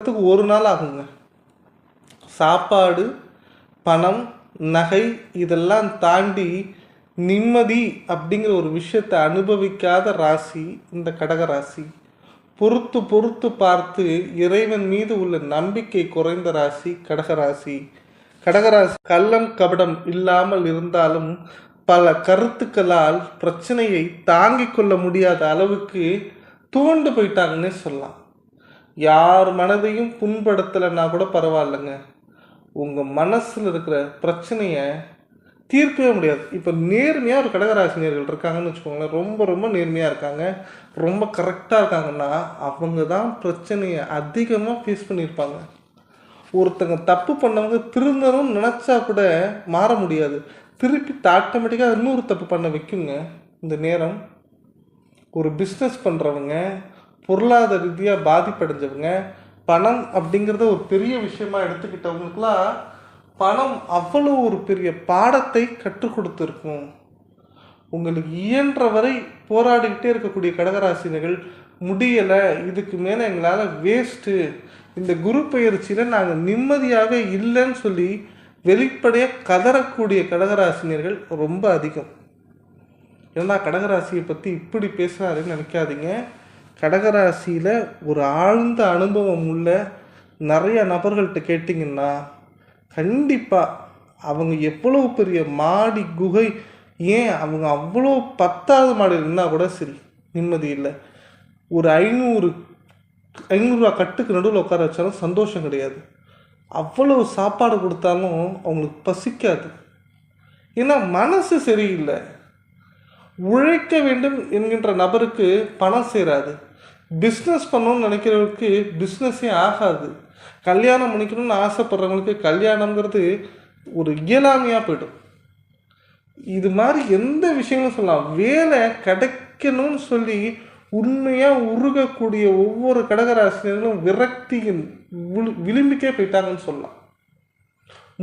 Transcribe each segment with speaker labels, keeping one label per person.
Speaker 1: வர்றதுக்கு ஒரு நாள் ஆகுங்க. சாப்பாடு, பணம், நகை இதெல்லாம் தாண்டி நிம்மதி அப்படிங்கிற ஒரு விஷயத்தை அனுபவிக்காத ராசி இந்த கடகராசி. பொறுத்து பொறுத்து பார்த்து இறைவன் மீது உள்ள நம்பிக்கை குறைந்த ராசி கடகராசி. கடகராசி கள்ளம் கபடம் இல்லாமல் இருந்தாலும் பல கருத்துக்களால் பிரச்சனையை தாங்கிக் கொள்ள முடியாத அளவுக்கு துவண்டு போயிட்டாங்கன்னே சொல்லலாம். யார் மனதையும் புண்படுத்தலைன்னா கூட பரவாயில்லைங்க, உங்கள் மனசில் இருக்கிற பிரச்சனையை தீர்க்கவே முடியாது. இப்போ நேர்மையாக ஒரு கடகராசினியர்கள் இருக்காங்கன்னு வச்சுக்கோங்களேன், ரொம்ப ரொம்ப நேர்மையாக இருக்காங்க, ரொம்ப கரெக்டாக இருக்காங்கன்னா அவங்க தான் பிரச்சனையை அதிகமாக ஃபேஸ் பண்ணியிருப்பாங்க. ஒருத்தங்க தப்பு பண்ணவங்க திருந்தணும்னு நினச்சா கூட மாற முடியாது, திருப்பி ஆட்டோமேட்டிக்காக இன்னொரு தப்பு பண்ண வைக்குங்க இந்த நேரம். ஒரு பிஸ்னஸ் பண்ணுறவங்க, பொருளாதார ரீதியாக பாதிப்படைஞ்சவங்க, பணம் அப்படிங்கிறத ஒரு பெரிய விஷயமா எடுத்துக்கிட்டவங்களுக்குலாம் பணம் அவ்வளோ ஒரு பெரிய பாடத்தை கற்றுக் கொடுத்துருக்கும். உங்களுக்கு இயன்ற வரை போராடிக்கிட்டே இருக்கக்கூடிய கடகராசினர்கள் முடியலை, இதுக்கு மேலே எங்களால் வேஸ்ட்டு, இந்த குரு பயிற்சியில் நாங்கள் நிம்மதியாகவே இல்லைன்னு சொல்லி வெளிப்படையாக கதறக்கூடிய கடகராசினியர்கள் ரொம்ப அதிகம். ஏன்னா கடகராசியை பற்றி இப்படி பேசுகிறாருன்னு நினைக்காதீங்க. கடகராசியில் ஒரு ஆழ்ந்த அனுபவம் உள்ள நிறைய நபர்கள்ட்ட கேட்டிங்கன்னா கண்டிப்பாக அவங்க எவ்வளோ பெரிய மாடி குகை, ஏன் அவங்க அவ்வளோ 10வது மாடியில் இருந்தால் கூட சரி நிம்மதி இல்லை. ஒரு 500 ரூபா கட்டுக்கு நடுவில் உட்கார வச்சாலும் சந்தோஷம் கிடையாது. அவ்வளோ சாப்பாடு கொடுத்தாலும் அவங்களுக்கு பசிக்காது. ஏன்னா மனசு சரியில்லை. உழைக்க வேண்டும் என்கின்ற நபருக்கு பணம் சேராது. பிஸ்னஸ் பண்ணணும்னு நினைக்கிறவங்களுக்கு பிஸ்னஸே ஆகாது. கல்யாணம் பண்ணிக்கணும்னு ஆசைப்படுறவங்களுக்கு கல்யாணங்கிறது ஒரு இயலாமையாக போய்டும். இது மாதிரி எந்த விஷயங்களும் சொல்லலாம். வேலை கிடைக்கணும்னு சொல்லி உண்மையாக உருகக்கூடிய ஒவ்வொரு கடகராசினர்களும் விரக்தியின் விளிம்புக்கே போயிட்டாங்கன்னு சொல்லலாம்.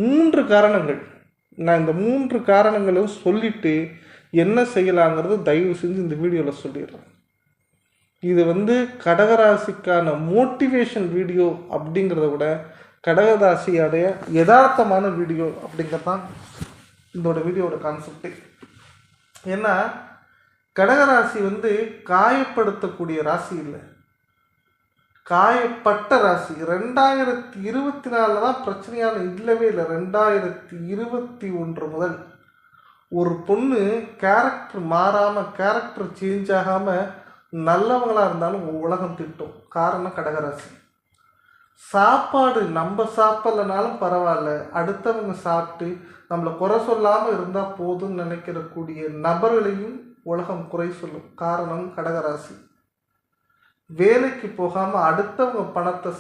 Speaker 1: 3 காரணங்கள். நான் இந்த 3 காரணங்களும் சொல்லிவிட்டு என்ன செய்யலாங்கிறது தயவு செஞ்சு இந்த வீடியோவில் சொல்லிடுறேன். இது கடகராசிக்கான மோட்டிவேஷன் வீடியோ அப்படிங்கிறத விட கடகராசியோடைய யதார்த்தமான வீடியோ அப்படிங்கிறது தான் இதோட வீடியோட கான்செப்டே. ஏன்னா கடகராசி காயப்படுத்தக்கூடிய ராசி இல்லை, காயப்பட்ட ராசி. 2024 தான் பிரச்சனையான இல்லவே இல்லை. 2021 முதல் ஒரு பொண்ணு கேரக்டர் மாறாமல், கேரக்டர் சேஞ்ச் ஆகாமல் நல்லவங்களாக இருந்தாலும் உலகம் திட்டும். காரணம் கடகராசி. சாப்பாடு நம்ம சாப்பிட்லனாலும் பரவாயில்ல, அடுத்தவங்க சாப்பிட்டு நம்மளை குறை சொல்லாமல் இருந்தால் போதும்னு நினைக்கிறக்கூடிய நபர்களையும் உலகம் குறை சொல்லும். காரணம் கடகராசி. வேலைக்கு போகாமல் அடுத்தவங்க பணத்தை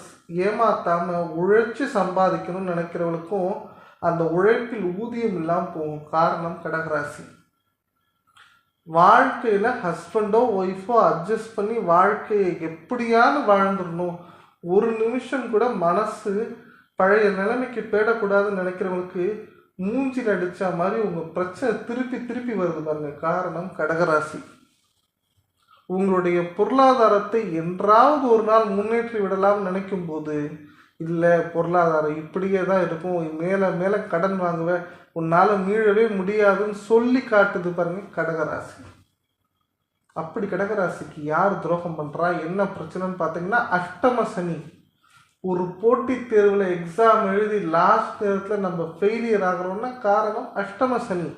Speaker 1: ஏமாற்றாமல் உழைச்சி சம்பாதிக்கணும்னு நினைக்கிறவங்களுக்கும் அந்த உழைப்பில் ஊதியம் இல்லாமல் போகும். காரணம் கடகராசி. வாழ்க்கையில் ஹஸ்பண்டோ ஒய்ஃபோ அட்ஜஸ்ட் பண்ணி வாழ்க்கையை எப்படியாவது வாழ்ந்துடணும், ஒரு நிமிஷம் கூட மனசு பழைய நிலைமைக்கு போயிடக்கூடாதுன்னு நினைக்கிறவங்களுக்கு மூஞ்சில் அடித்த மாதிரி உங்கள் பிரச்சனை திருப்பி திருப்பி வருது பாருங்க. காரணம் கடகராசி. உங்களுடைய பொருளாதாரத்தை என்றாவது ஒரு நாள் முன்னேற்றி விடலாம்னு நினைக்கும் போது இல்லை, பொருளாதாரம் இப்படியே தான் இருக்கும், மேலே மேலே கடன் வாங்குவேன், உன்னால் மீளவே முடியாதுன்னு சொல்லி காட்டுது பாருங்க கடகராசி. அப்படி கடகராசிக்கு யார் துரோகம் பண்ணுறா, என்ன பிரச்சனைன்னு பார்த்தீங்கன்னா அஷ்டம சனி. ஒரு போட்டித் தேர்வில் எக்ஸாம் எழுதி லாஸ்ட் நேரத்தில் நம்ம ஃபெயிலியர் ஆகிறோம்னா காரணம் அஷ்டம சனி.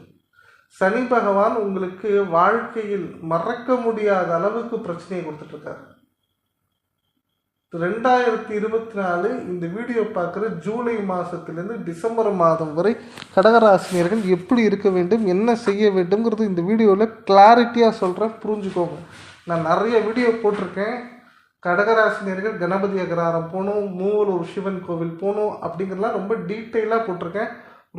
Speaker 1: சனி பகவான் உங்களுக்கு வாழ்க்கையில் மறக்க முடியாத அளவுக்கு பிரச்சனையை கொடுத்துட்ருக்காரு. 2024 இந்த வீடியோ பார்க்குற ஜூலை மாதத்துலேருந்து டிசம்பர் மாதம் வரை கடகராசினியர்கள் எப்படி இருக்க வேண்டும், என்ன செய்ய வேண்டும்ங்கிறது இந்த வீடியோவில் கிளாரிட்டியாக சொல்கிறேன், புரிஞ்சுக்கோங்க. நான் நிறைய வீடியோ போட்டிருக்கேன். கடகராசினியர்கள் கணபதி அகராரம் போகணும், மூவலூர் சிவன் கோவில் போகணும் அப்படிங்கிறதுலாம் ரொம்ப டீட்டெயிலாக போட்டிருக்கேன்.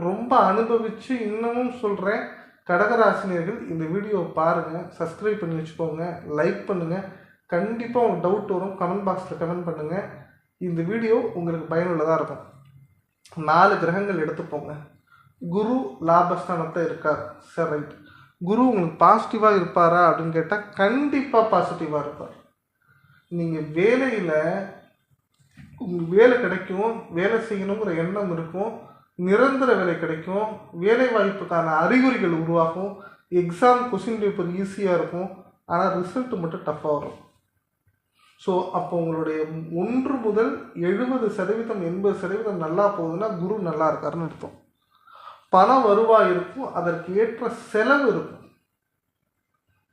Speaker 1: ரொம்ப அனுபவித்து இன்னமும் சொல்கிறேன். கடகராசினியர்கள் இந்த வீடியோவை பாருங்கள், சப்ஸ்கிரைப் பண்ணி வச்சுக்கோங்க, லைக் பண்ணுங்கள். கண்டிப்பாக உங்களுக்கு டவுட் வரும், கமெண்ட் பாக்ஸில் கமெண்ட் பண்ணுங்கள். இந்த வீடியோ உங்களுக்கு பயனுள்ளதாக இருக்கும். 4 கிரகங்கள் எடுத்துப்போங்க. குரு லாபஸ்தானத்தை இருக்கார், சரி ரைட். குரு உங்களுக்கு பாசிட்டிவாக இருப்பாரா அப்படின்னு கேட்டால் கண்டிப்பாக பாசிட்டிவாக இருப்பார். நீங்கள் வேலையில் வேலை கிடைக்கும், வேலை செய்யணுங்கிற எண்ணம் இருக்கும், நிரந்தர வேலை கிடைக்கும், வேலை வாய்ப்புக்கான அறிகுறிகள் உருவாகும், எக்ஸாம் கொஸ்டின் பேப்பர் ஈஸியாக இருக்கும், ஆனால் ரிசல்ட் மட்டும் டஃப்பாக வரும். ஸோ அப்போ உங்களுடைய 1 முதல் 70% 80% நல்லா போகுதுன்னா குரு நல்லா இருக்காருன்னு அர்த்தம். பண வருவாய் இருக்கும், அதற்கு ஏற்ற செலவு இருக்கும்.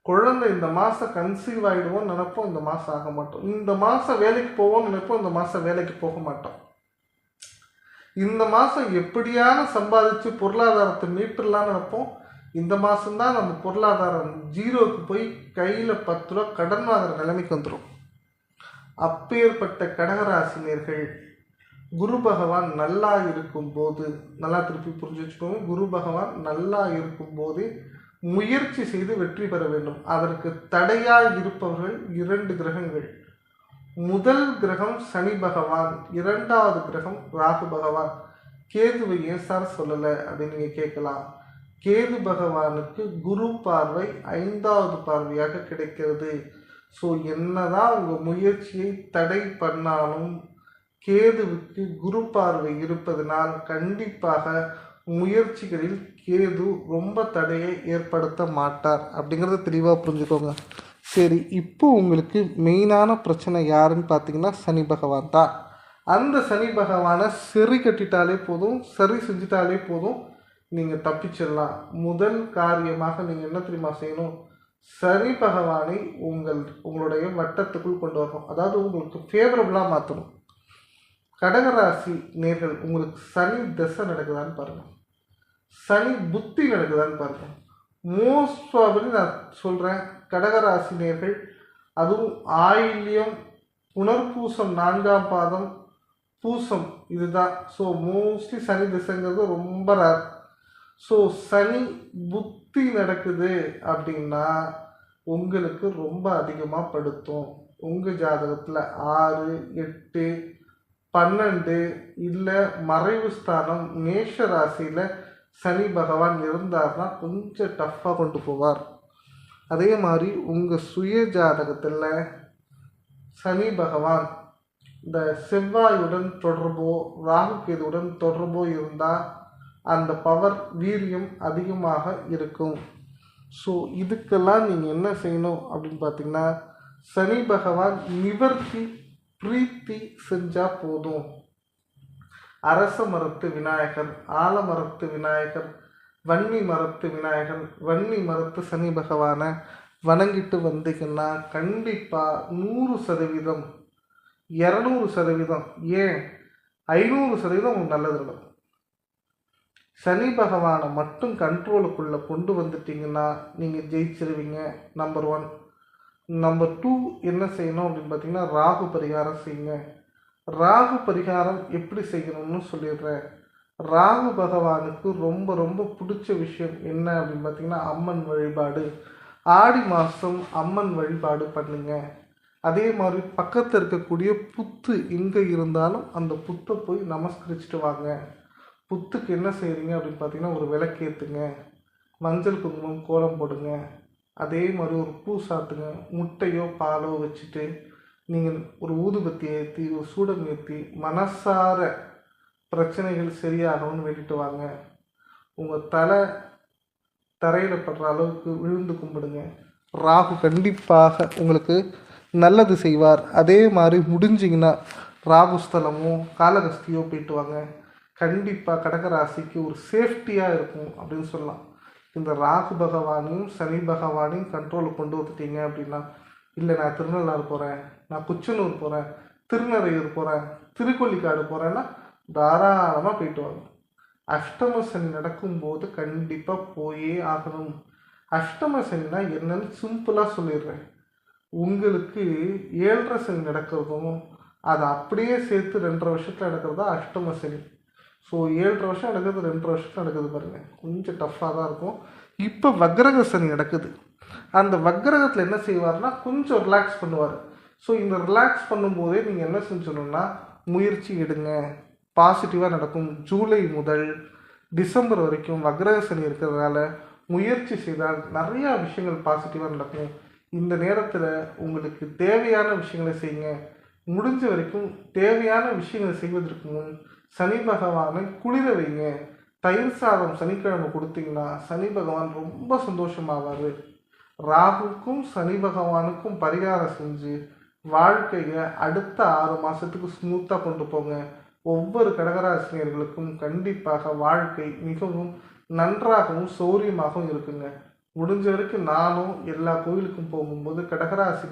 Speaker 1: குழந்தை இந்த மாதம் கன்சீவ் ஆகிடுவோம் நினைப்போம், இந்த மாதம் ஆக மாட்டோம். இந்த மாதம் வேலைக்கு போவோம்னு நினைப்போம், இந்த மாதம் வேலைக்கு போக மாட்டோம். இந்த மாதம் எப்படியான சம்பாதிச்சு பொருளாதாரத்தை மீட்டுடலான்னு நினைப்போம். இந்த மாதம்தான் நம்ம பொருளாதாரம் ஜீரோவுக்கு போய் கையில் 10 ரூபா கடன் வாங்குற நிலைமைக்கு வந்துடும். அப்பேற்பட்ட கடகராசினியர்கள் குரு பகவான் நல்லா இருக்கும்போது, நல்லா திருப்பி புரிஞ்சு வச்சுக்கோங்க, குரு பகவான் நல்லா இருக்கும்போது முயற்சி செய்து வெற்றி பெற வேண்டும். அதற்கு தடையாய் இருப்பவர்கள் 2 கிரகங்கள். முதல் கிரகம் சனி பகவான், 2வது கிரகம் ராகு பகவான். கேதுவை ஏன் சார் சொல்லலை அப்படின்னு நீங்கள் கேட்கலாம். கேது பகவானுக்கு குரு பார்வை 5வது பார்வையாக கிடைக்கிறது. ஸோ என்னதான் உங்கள் முயற்சியை தடை பண்ணாலும் கேதுவுக்கு குரு பார்வை இருப்பதனால் கண்டிப்பாக முயற்சிகளில் கேது ரொம்ப தடையை ஏற்படுத்த மாட்டார் அப்படிங்கிறத தெளிவாக புரிஞ்சுக்கோங்க. சரி, இப்போ உங்களுக்கு மெயினான பிரச்சனை யாருன்னு பார்த்தீங்கன்னா சனி பகவான் தான். அந்த சனி பகவானை சரி கட்டிட்டாலே போதும், சரி செஞ்சிட்டாலே போதும், நீங்கள் தப்பிச்சிடலாம். முதல் காரியமாக நீங்கள் என்ன தெரியுமா செய்யணும்? சனி பகவானை உங்களுடைய வட்டத்துக்குள் கொண்டு வரணும். அதாவது உங்களுக்கு ஃபேவரபுளாக மாற்றணும். கடகராசி நேர்கள், உங்களுக்கு சனி தசை நடக்குதான்னு பாருங்கள், சனி புத்தி நடக்குதான்னு பாருங்கள். மோஸ்ட் ப்ராபபிலி நான் சொல்கிறேன், கடகராசி நேர்கள், அதுவும் ஆயில்யம், புனர்பூசம் 4ஆம் பாதம், பூசம் இதுதான். ஸோ மோஸ்ட்லி சனி திசைங்கிறது ரொம்ப ரேர். ஸோ சனி புத்தி நடக்குது அப்படின்னா உங்களுக்கு ரொம்ப அதிகமாக படுத்தும். உங்கள் ஜாதகத்தில் 6, 8, 12 இல்லை மறைவு ஸ்தானம் மேஷ ராசியில் சனி பகவான் இருந்தார்னா கொஞ்சம் டஃப்பாக கொண்டு போவார். அதே மாதிரி உங்கள் சுய ஜாதகத்தில் சனி பகவான் இந்த செவ்வாயுடன் தொடர்போ ராகு கேதுவுடன் தொடர்போ இருந்தால் அந்த பவர் வீரியம் அதிகமாக இருக்கும். ஸோ இதுக்கெல்லாம் நீங்கள் என்ன செய்யணும் அப்படின்னு பார்த்தீங்கன்னா, சனி பகவான் நிவர்த்தி பிரீத்தி செஞ்சால் போதும். அரச மரத்து விநாயகர், ஆலமரத்து விநாயகர், வன்னி மரத்து விநாயகர், வன்னி மரத்து சனி பகவானை வணங்கிட்டு வந்தீங்கன்னா கண்டிப்பாக 100%, 200%, ஏன் 500% உங்களுக்கு நல்லது நடக்கும். சனி பகவானை மட்டும் கண்ட்ரோலுக்குள்ளே கொண்டு வந்துட்டிங்கன்னா நீங்கள் ஜெயிச்சிருவீங்க. நம்பர் 1. நம்பர் 2 என்ன செய்யணும் அப்படின்னு பார்த்தீங்கன்னா, ராகு பரிகாரம் செய்யுங்க. ராகு பரிகாரம் எப்படி செய்யணும்னு சொல்லிடுறேன். ராகு பகவானுக்கு ரொம்ப ரொம்ப பிடிச்ச விஷயம் என்ன அப்படின்னு பார்த்தீங்கன்னா, அம்மன் வழிபாடு. ஆடி மாதம் அம்மன் வழிபாடு பண்ணுங்க. அதே மாதிரி பக்கத்தில் இருக்கக்கூடிய புத்து எங்கே இருந்தாலும் அந்த புத்தை போய் நமஸ்கரிச்சுட்டு வாங்க. புத்துக்கு என்ன செய்கிறீங்க அப்படின்னு பார்த்தீங்கன்னா, ஒரு விளக்கேற்றுங்க, மஞ்சள் குங்குமம் கோலம் போடுங்க, அதே மாதிரி ஒரு பூ சாத்துங்க, முட்டையோ பாலோ வச்சுட்டு நீங்கள் ஒரு ஊதுபத்தி ஏற்றி ஒரு சூடம் ஏற்றி மனசார பிரச்சனைகள் சரியாகணும்னு வேண்டிட்டு வாங்க. உங்கள் தரையில் படுற அளவுக்கு விழுந்து கும்பிடுங்க. ராகு கண்டிப்பாக உங்களுக்கு நல்லது செய்வார். அதே மாதிரி முடிஞ்சிங்கன்னா ராகுஸ்தலமோ காலகஸ்தியோ போயிட்டு வாங்க. கண்டிப்பாக கடகராசிக்கு ஒரு சேஃப்டியாக இருக்கும் அப்படின்னு சொல்லலாம். இந்த ராகு பகவானையும் சனி பகவானையும் கண்ட்ரோலுக்கு கொண்டு வந்துட்டீங்க அப்படின்னா, இல்லை நான் திருநள்ளாறு போகிறேன், நான் குச்சனூர் போகிறேன், திருநறையூர் போகிறேன், திருக்கொள்ளிக்காடு போகிறேன்னா தாராளமாக போயிட்டு வாங்க. அஷ்டம சனி நடக்கும்போது கண்டிப்பாக போயே ஆகணும். அஷ்டம சனினா என்னன்னு சிம்பிளாக சொல்லிடுறேன். உங்களுக்கு 7.5 சனி நடக்கிறதும் அதை அப்படியே சேர்த்து 2.5 வருஷத்தில் நடக்கிறதா அஷ்டம சனி. ஸோ 7.5 வருஷம் நடக்குது, 2.5 வருஷம் நடக்குது பாருங்கள், கொஞ்சம் டஃப்பாக தான் இருக்கும். இப்போ வக்ரக சனி நடக்குது. அந்த வக்ரகத்தில் என்ன செய்வார்னா கொஞ்சம் ரிலாக்ஸ் பண்ணுவார். ஸோ இந்த ரிலாக்ஸ் பண்ணும்போதே நீங்கள் என்ன செஞ்சணுன்னா முயற்சி எடுங்க, பாசிட்டிவாக நடக்கும். ஜூலை முதல் டிசம்பர் வரைக்கும் வக்ரக சனி இருக்கிறதுனால முயற்சி செய்தால் நிறையா விஷயங்கள் பாசிட்டிவாக நடக்கும். இந்த நேரத்தில் உங்களுக்கு தேவையான விஷயங்களை செய்யுங்க. முடிஞ்ச வரைக்கும் தேவையான விஷயங்களை செய்வதற்கு முன் சனி பகவானை குளிர வைங்க. தயிர் சாதம் சனிக்கிழமை கொடுத்தீங்கன்னா சனி பகவான் ரொம்ப சந்தோஷமாவார். ராகுக்கும் சனி பகவானுக்கும் பரிகாரம் செஞ்சு வாழ்க்கையை அடுத்த 6 மாதத்துக்கு ஸ்மூத்தாக கொண்டு போங்க. ஒவ்வொரு கடகராசினியர்களுக்கும் கண்டிப்பாக வாழ்க்கை மிகவும் நன்றாகவும் சௌரியமாகவும் இருக்குங்க. முடிஞ்ச வரைக்கும் நானும் எல்லா கோயிலுக்கும் போகும்போது கடகராசி